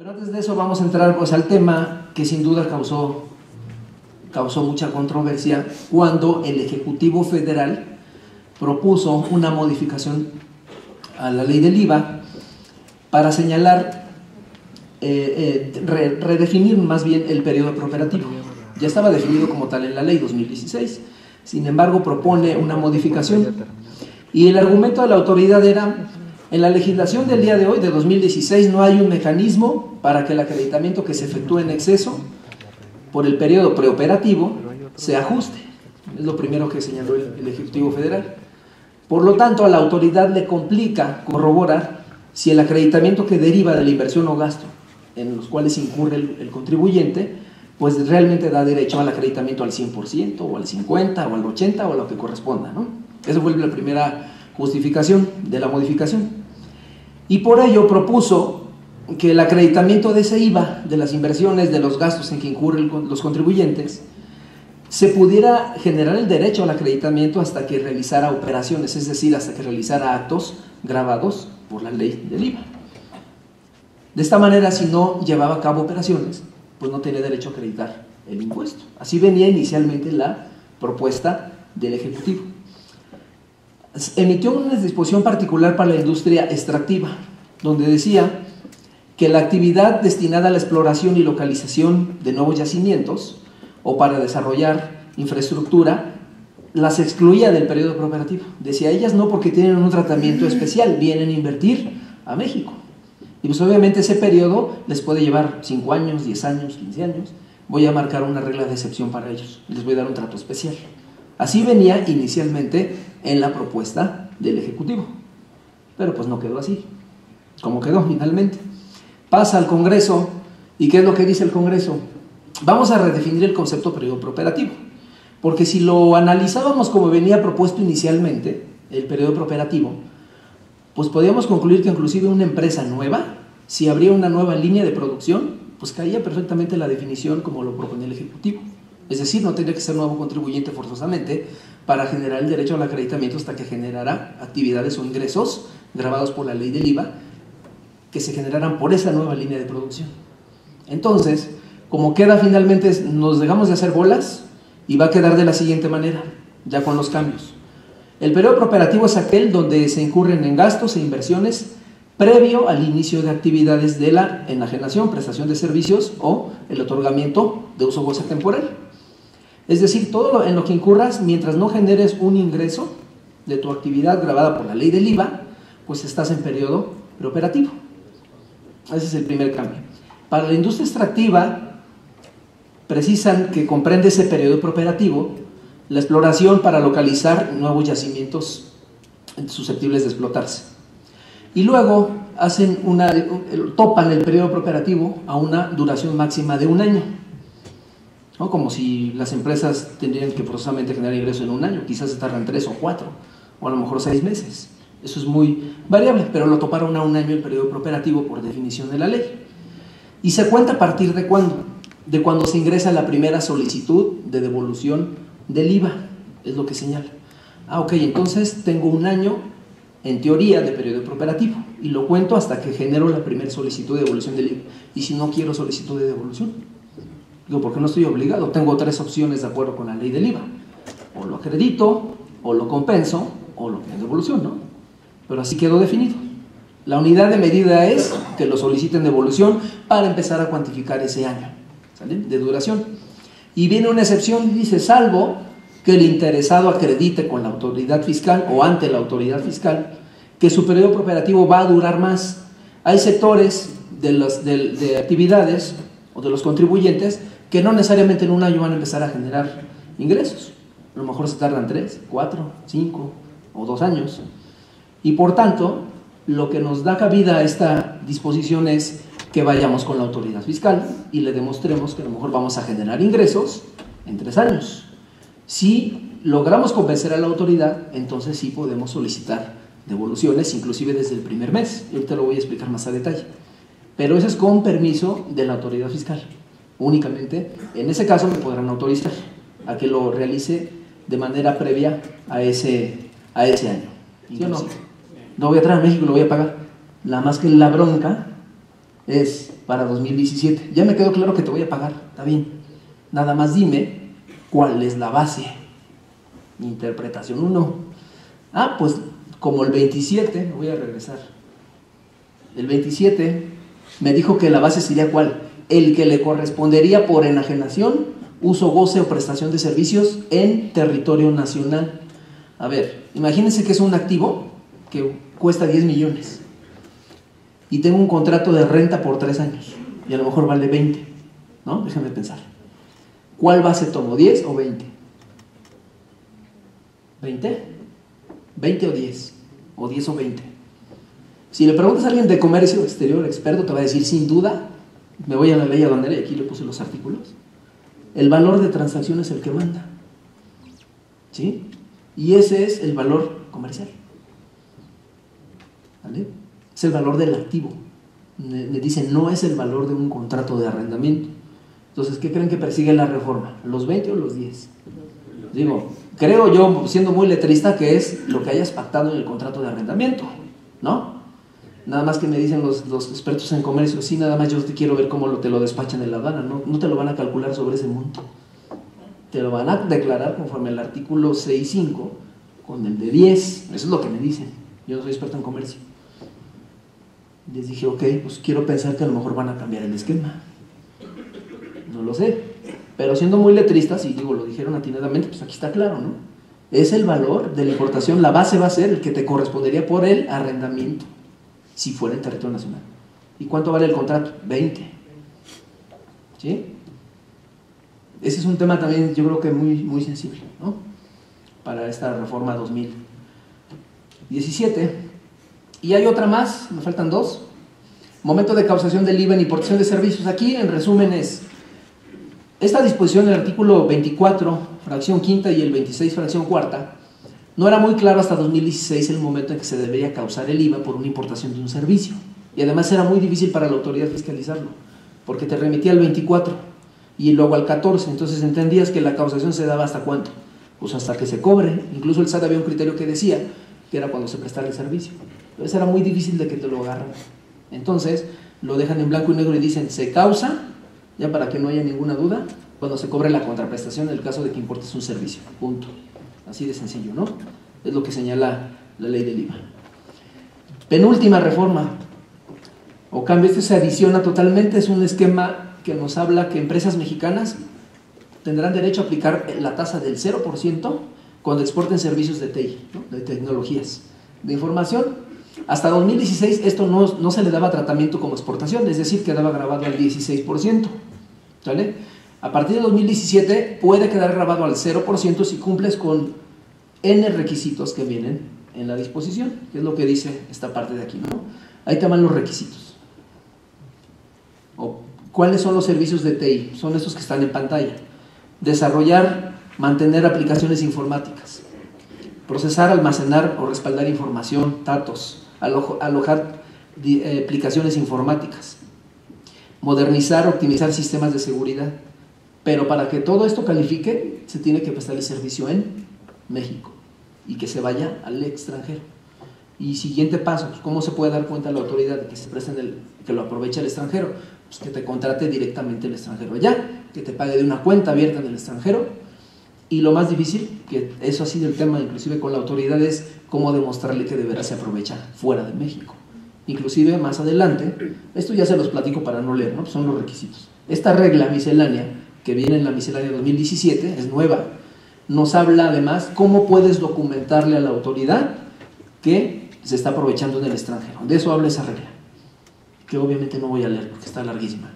Pero antes de eso vamos a entrar pues al tema que sin duda causó mucha controversia cuando el Ejecutivo Federal propuso una modificación a la ley del IVA para señalar, redefinir más bien el periodo preoperativo. Ya estaba definido como tal en la ley 2016, sin embargo propone una modificación. Y el argumento de la autoridad era: en la legislación del día de hoy, de 2016, no hay un mecanismo para que el acreditamiento que se efectúe en exceso por el periodo preoperativo se ajuste. Es lo primero que señaló el Ejecutivo Federal. Por lo tanto, a la autoridad le complica corroborar si el acreditamiento que deriva de la inversión o gasto en los cuales incurre el contribuyente, pues realmente da derecho al acreditamiento al 100% o al 50% o al 80% o a lo que corresponda, ¿no? Esa fue la primera justificación de la modificación. Y por ello propuso que el acreditamiento de ese IVA, de las inversiones, de los gastos en que incurren los contribuyentes, se pudiera generar el derecho al acreditamiento hasta que realizara operaciones, es decir, hasta que realizara actos gravados por la ley del IVA. De esta manera, si no llevaba a cabo operaciones, pues no tenía derecho a acreditar el impuesto. Así venía inicialmente la propuesta del Ejecutivo. Emitió una disposición particular para la industria extractiva, donde decía que la actividad destinada a la exploración y localización de nuevos yacimientos o para desarrollar infraestructura las excluía del periodo preoperativo. Decía, ellas no, porque tienen un tratamiento especial, vienen a invertir a México. Y pues obviamente ese periodo les puede llevar 5 años, 10 años, 15 años. Voy a marcar una regla de excepción para ellos, les voy a dar un trato especial. Así venía inicialmente en la propuesta del Ejecutivo, pero pues no quedó así, como quedó finalmente. Pasa al Congreso, ¿y qué es lo que dice el Congreso? Vamos a redefinir el concepto periodo preoperativo, porque si lo analizábamos como venía propuesto inicialmente, el periodo preoperativo, pues podíamos concluir que inclusive una empresa nueva, si abría una nueva línea de producción, pues caía perfectamente la definición como lo proponía el Ejecutivo. Es decir, no tendría que ser nuevo contribuyente forzosamente para generar el derecho al acreditamiento hasta que generara actividades o ingresos gravados por la ley del IVA que se generaran por esa nueva línea de producción. Entonces, como queda finalmente, nos dejamos de hacer bolas y va a quedar de la siguiente manera, ya con los cambios. El periodo preoperativo es aquel donde se incurren en gastos e inversiones previo al inicio de actividades de la enajenación, prestación de servicios o el otorgamiento de uso o goce temporal. Es decir, todo en lo que incurras mientras no generes un ingreso de tu actividad grabada por la ley del IVA, pues estás en periodo preoperativo. Ese es el primer cambio. Para la industria extractiva, precisan que comprende ese periodo preoperativo la exploración para localizar nuevos yacimientos susceptibles de explotarse. Y luego topan el periodo preoperativo a una duración máxima de 1 año. ¿No? Como si las empresas tendrían que forzosamente generar ingresos en 1 año, quizás se tardan 3 o 4, o a lo mejor 6 meses. Eso es muy variable, pero lo toparon a 1 año el periodo preoperativo por definición de la ley. ¿Y se cuenta a partir de cuándo? De cuando se ingresa la primera solicitud de devolución del IVA, es lo que señala. Ok, entonces tengo 1 año, en teoría, de periodo preoperativo, y lo cuento hasta que genero la primera solicitud de devolución del IVA. ¿Y si no quiero solicitud de devolución? Digo, porque no estoy obligado, tengo 3 opciones de acuerdo con la ley del IVA: o lo acredito, o lo compenso, o lo pido devolución, ¿no? Pero así quedó definido. La unidad de medida es que lo soliciten devolución para empezar a cuantificar ese año, ¿sale?, de duración. Y viene una excepción y dice: salvo que el interesado acredite con la autoridad fiscal o ante la autoridad fiscal que su periodo preoperativo va a durar más. Hay sectores de actividades o de los contribuyentes que no necesariamente en 1 año van a empezar a generar ingresos. A lo mejor se tardan 3, 4, 5 o 2 años. Y por tanto, lo que nos da cabida a esta disposición es que vayamos con la autoridad fiscal y le demostremos que a lo mejor vamos a generar ingresos en 3 años. Si logramos convencer a la autoridad, entonces sí podemos solicitar devoluciones, inclusive desde el primer mes. Yo te lo voy a explicar más a detalle. Pero eso es con permiso de la autoridad fiscal. Únicamente, en ese caso, me podrán autorizar a que lo realice de manera previa a ese año. ¿Sí o no? Lo voy a traer a México y lo voy a pagar. La más que la bronca es para 2017. Ya me quedó claro que te voy a pagar, está bien. Nada más dime cuál es la base. Interpretación 1. Ah, pues como el 27, voy a regresar. El 27 me dijo que la base sería ¿cuál? El que le correspondería por enajenación, uso, goce o prestación de servicios en territorio nacional. A ver, imagínense que es un activo que cuesta 10 millones y tengo un contrato de renta por 3 años y a lo mejor vale 20, ¿no? Déjenme pensar. ¿Cuál base tomo? ¿10 o 20? ¿20? ¿20 o 10? ¿O 10 o 20? Si le preguntas a alguien de comercio exterior experto, te va a decir sin duda, me voy a la ley aduanera y aquí le puse los artículos, el valor de transacción es el que manda, ¿sí? Y ese es el valor comercial, ¿vale? Es el valor del activo. Me dicen, no es el valor de un contrato de arrendamiento. Entonces, ¿qué creen que persigue la reforma? ¿Los 20 o los 10? Digo, creo yo, siendo muy letrista, que es lo que hayas pactado en el contrato de arrendamiento, ¿no? Nada más que me dicen los expertos en comercio, sí, nada más yo te quiero ver cómo te lo despachan en la aduana, no te lo van a calcular sobre ese monto. Te lo van a declarar conforme al artículo 6.5 con el de 10, eso es lo que me dicen. Yo no soy experto en comercio. Les dije, ok, pues quiero pensar que a lo mejor van a cambiar el esquema. No lo sé, pero siendo muy letristas, y digo, lo dijeron atinadamente, pues aquí está claro, ¿no? Es el valor de la importación, la base va a ser el que te correspondería por el arrendamiento, si fuera en territorio nacional. ¿Y cuánto vale el contrato? 20. ¿Sí? Ese es un tema también, yo creo que muy, muy sensible, ¿no? Para esta reforma 2017. Y hay otra más, me faltan 2. Momento de causación del IVA en importación de servicios. Aquí, en resumen, es esta disposición del artículo 24, fracción quinta, y el 26, fracción cuarta, no era muy claro hasta 2016 el momento en que se debería causar el IVA por una importación de un servicio. Y además era muy difícil para la autoridad fiscalizarlo, porque te remitía al 24 y luego al 14. Entonces entendías que la causación se daba ¿hasta cuánto? Pues hasta que se cobre. Incluso el SAT había un criterio que decía que era cuando se prestara el servicio. Entonces era muy difícil de que te lo agarran. Entonces lo dejan en blanco y negro y dicen, se causa, ya para que no haya ninguna duda, cuando se cobre la contraprestación en el caso de que importes un servicio. Punto. Así de sencillo, ¿no? Es lo que señala la ley del IVA. Penúltima reforma o cambio, este se adiciona totalmente, es un esquema que nos habla que empresas mexicanas tendrán derecho a aplicar la tasa del 0% cuando exporten servicios de TI, ¿no? De tecnologías de información. Hasta 2016 esto no se le daba tratamiento como exportación, es decir, quedaba grabado al 16%, ¿sale? A partir de 2017 puede quedar grabado al 0% si cumples con N requisitos que vienen en la disposición, que es lo que dice esta parte de aquí, ¿no? Ahí te van los requisitos. ¿Cuáles son los servicios de TI? Son estos que están en pantalla. Desarrollar, mantener aplicaciones informáticas, procesar, almacenar o respaldar información, datos, alojar aplicaciones informáticas, modernizar, optimizar sistemas de seguridad. Pero para que todo esto califique, se tiene que prestar el servicio en México y que se vaya al extranjero. Y siguiente paso, pues, ¿cómo se puede dar cuenta la autoridad de que se presten que lo aproveche el extranjero? Pues que te contrate directamente el extranjero allá, que te pague de una cuenta abierta en el extranjero. Y lo más difícil, que eso ha sido el tema inclusive con la autoridad, es cómo demostrarle que de veras se aprovecha fuera de México. Inclusive más adelante, esto ya se los platico para no leer, ¿no? Pues son los requisitos. Esta regla miscelánea que viene en la miscelánea 2017, es nueva, nos habla además cómo puedes documentarle a la autoridad que se está aprovechando en el extranjero. De eso habla esa regla, que obviamente no voy a leer porque está larguísima,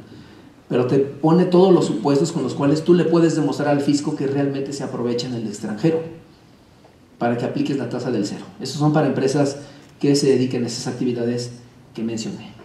pero te pone todos los supuestos con los cuales tú le puedes demostrar al fisco que realmente se aprovecha en el extranjero para que apliques la tasa del 0. Esos son para empresas que se dediquen a esas actividades que mencioné.